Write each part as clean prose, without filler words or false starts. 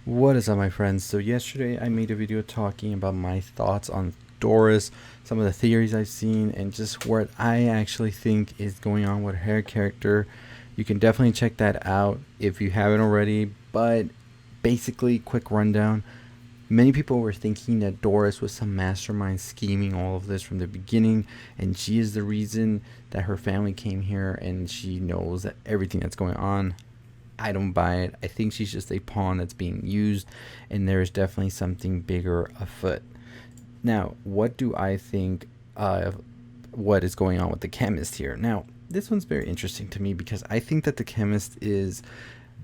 What is up, my friends? So yesterday I made a video talking about my thoughts on Doris, some of the theories I've seen, and just what I actually think is going on with her character. You can definitely check that out if you haven't already, but basically, quick rundown. Many people were thinking that Doris was some mastermind scheming all of this from the beginning, and she is the reason that her family came here and she knows that everything that's going on. I don't buy it. I think she's just a pawn that's being used, and there's definitely something bigger afoot. Now, what do I think of what is going on with the chemist here? Now, this one's very interesting to me because I think that the chemist is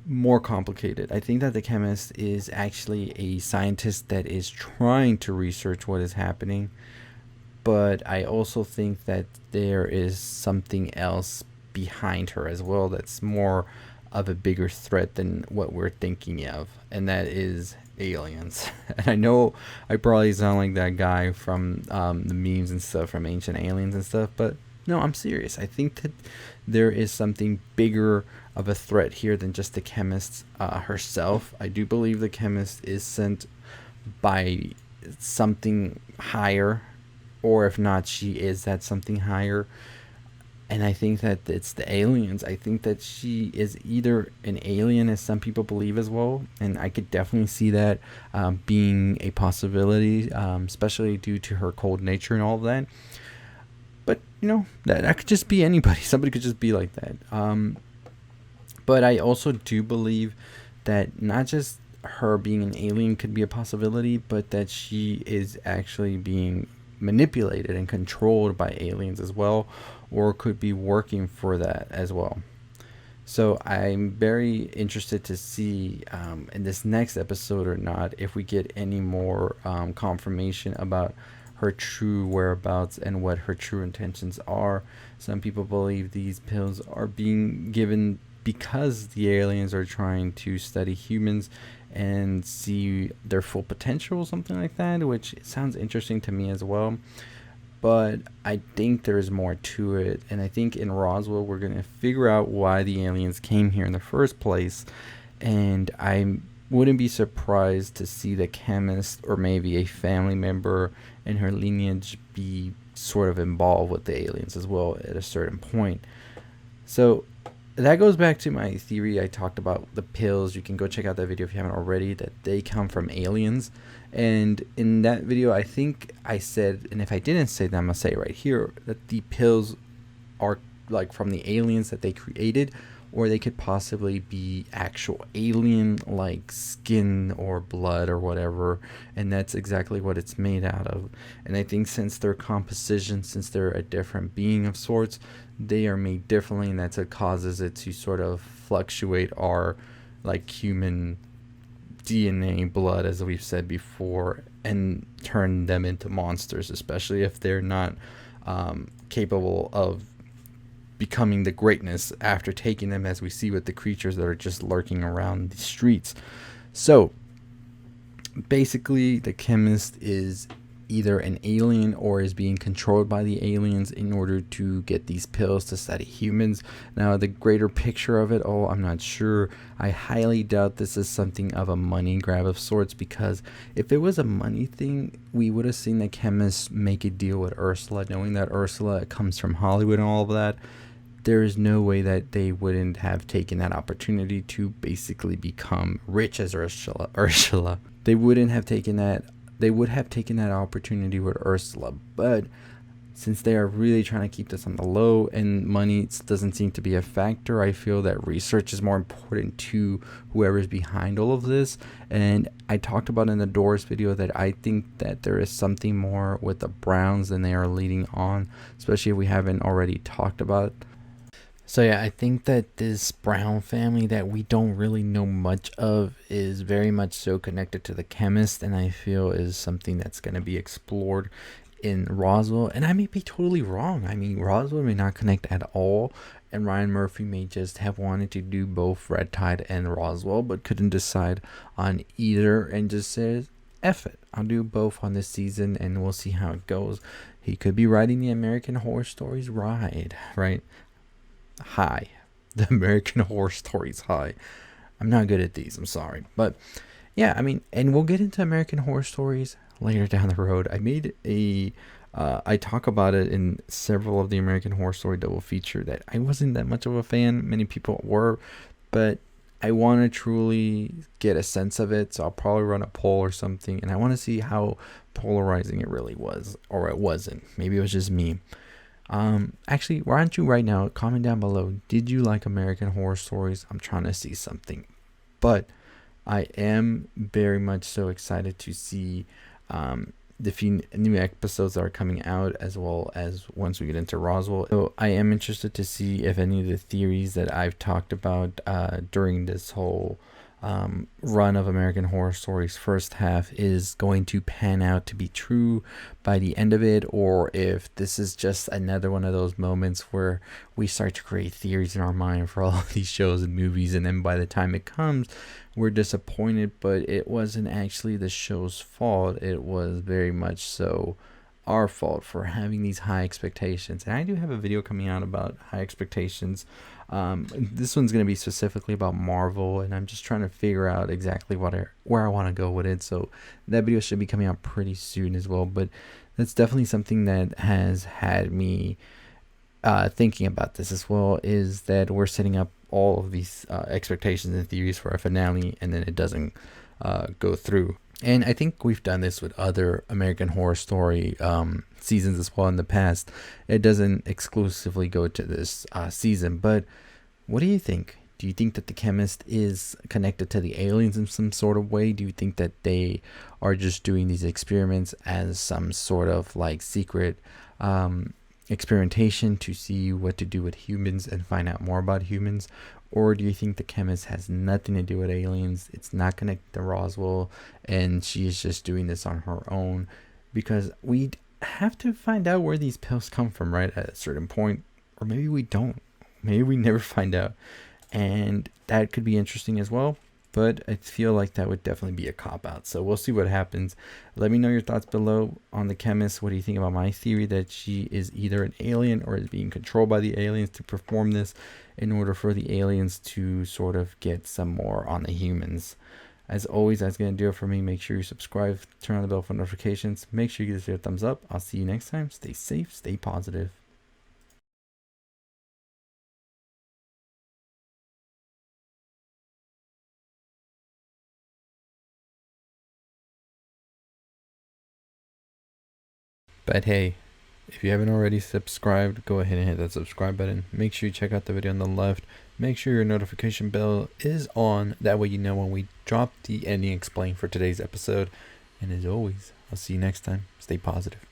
more complicated. I think that the chemist is actually a scientist that is trying to research what is happening, but I also think that there is something else behind her as well that's more of a bigger threat than what we're thinking of, and that is aliens. And I know I probably sound like that guy from the memes and stuff from Ancient Aliens and stuff, but no, I'm serious. I think that there is something bigger of a threat here than just the chemist herself. I do believe the chemist is sent by something higher, or if not, she is that something higher. And I think that it's the aliens. I think that she is either an alien, as some people believe as well, and I could definitely see that being a possibility, especially due to her cold nature and all of that. But that could just be anybody. Somebody could just be like that. But I also do believe that not just her being an alien could be a possibility, but that she is actually being manipulated and controlled by aliens as well, or could be working for that as well. So I'm very interested to see in this next episode or not if we get any more confirmation about her true whereabouts and what her true intentions are. Some people believe these pills are being given because the aliens are trying to study humans and see their full potential, something like that, which sounds interesting to me as well. But I think there's more to it, and I think in Roswell we're gonna figure out why the aliens came here in the first place, and I wouldn't be surprised to see the chemist or maybe a family member in her lineage be sort of involved with the aliens as well at a certain point. So that goes back to my theory I talked about the pills. You can go check out that video if you haven't already, that they come from aliens. And in that video, I think I said, and if I didn't say that, I'm going to say it right here, that the pills are like from the aliens that they created, or they could possibly be actual alien like skin or blood or whatever, and that's exactly what it's made out of. And I think since their composition, since they're a different being of sorts, they are made differently, and that's what causes it to sort of fluctuate our like human DNA blood, as we've said before, and turn them into monsters, especially if they're not capable of becoming the greatness after taking them, as we see with the creatures that are just lurking around the streets. So basically, the chemist is either an alien or is being controlled by the aliens in order to get these pills to study humans. Now, the greater picture of it all, I'm not sure. I highly doubt this is something of a money grab of sorts, because if it was a money thing, we would have seen the chemist make a deal with Ursula, knowing that Ursula comes from Hollywood and all of that. There is no way that they wouldn't have taken that opportunity to basically become rich as Ursula. They wouldn't have taken that. They would have taken that opportunity with Ursula, but since they are really trying to keep this on the low and money doesn't seem to be a factor, I feel that research is more important to whoever's behind all of this. And I talked about in the Doors video that I think that there is something more with the Browns than they are leading on, especially if we haven't already talked about. So yeah, I think that this Brown family that we don't really know much of is very much so connected to the chemist, and I feel is something that's going to be explored in Roswell. And I may be totally wrong. I mean, Roswell may not connect at all, and Ryan Murphy may just have wanted to do both Red Tide and Roswell, but couldn't decide on either, and just says, F it, I'll do both on this season, and we'll see how it goes. He could be riding the American Horror Stories ride, right? High. The American Horror Stories high. I'm not good at these, I'm sorry. But yeah, I mean, and we'll get into American Horror Stories later down the road. I talk about it in several of the American Horror Story double feature that I wasn't that much of a fan. Many people were, but I want to truly get a sense of it. So I'll probably run a poll or something, and I want to see how polarizing it really was, or it wasn't. Maybe it was just me. Actually, why don't you right now comment down below? Did you like American Horror Stories? I'm trying to see something, but I am very much so excited to see the few new episodes that are coming out, as well as once we get into Roswell. So I am interested to see if any of the theories that I've talked about during this whole run of American Horror Stories first half is going to pan out to be true by the end of it, or if this is just another one of those moments where we start to create theories in our mind for all of these shows and movies, and then by the time it comes, we're disappointed, but it wasn't actually the show's fault. It was very much so our fault for having these high expectations. And I do have a video coming out about high expectations. This one's going to be specifically about Marvel, and I'm just trying to figure out exactly where I want to go with it. So that video should be coming out pretty soon as well. But that's definitely something that has had me thinking about this as well, is that we're setting up all of these expectations and theories for our finale, and then it doesn't go through. And I think we've done this with other American Horror Story seasons as well in the past. It doesn't exclusively go to this season, but what do you think? Do you think that the Chemist is connected to the aliens in some sort of way? Do you think that they are just doing these experiments as some sort of like secret experimentation to see what to do with humans and find out more about humans? Or do you think the Chemist has nothing to do with aliens? It's not connected to Roswell, and she is just doing this on her own? Because we have to find out where these pills come from, right? At a certain point, or maybe we don't. Maybe we never find out, and that could be interesting as well. But I feel like that would definitely be a cop out. So we'll see what happens. Let me know your thoughts below on the Chemist. What do you think about my theory that she is either an alien or is being controlled by the aliens to perform this in order for the aliens to sort of get some more on the humans? As always, that's going to do it for me. Make sure you subscribe, turn on the bell for notifications. Make sure you give this video a thumbs up. I'll see you next time. Stay safe, stay positive. But hey, if you haven't already subscribed, go ahead and hit that subscribe button. Make sure you check out the video on the left. Make sure your notification bell is on. That way you know when we drop the ending explain for today's episode. And as always, I'll see you next time. Stay positive.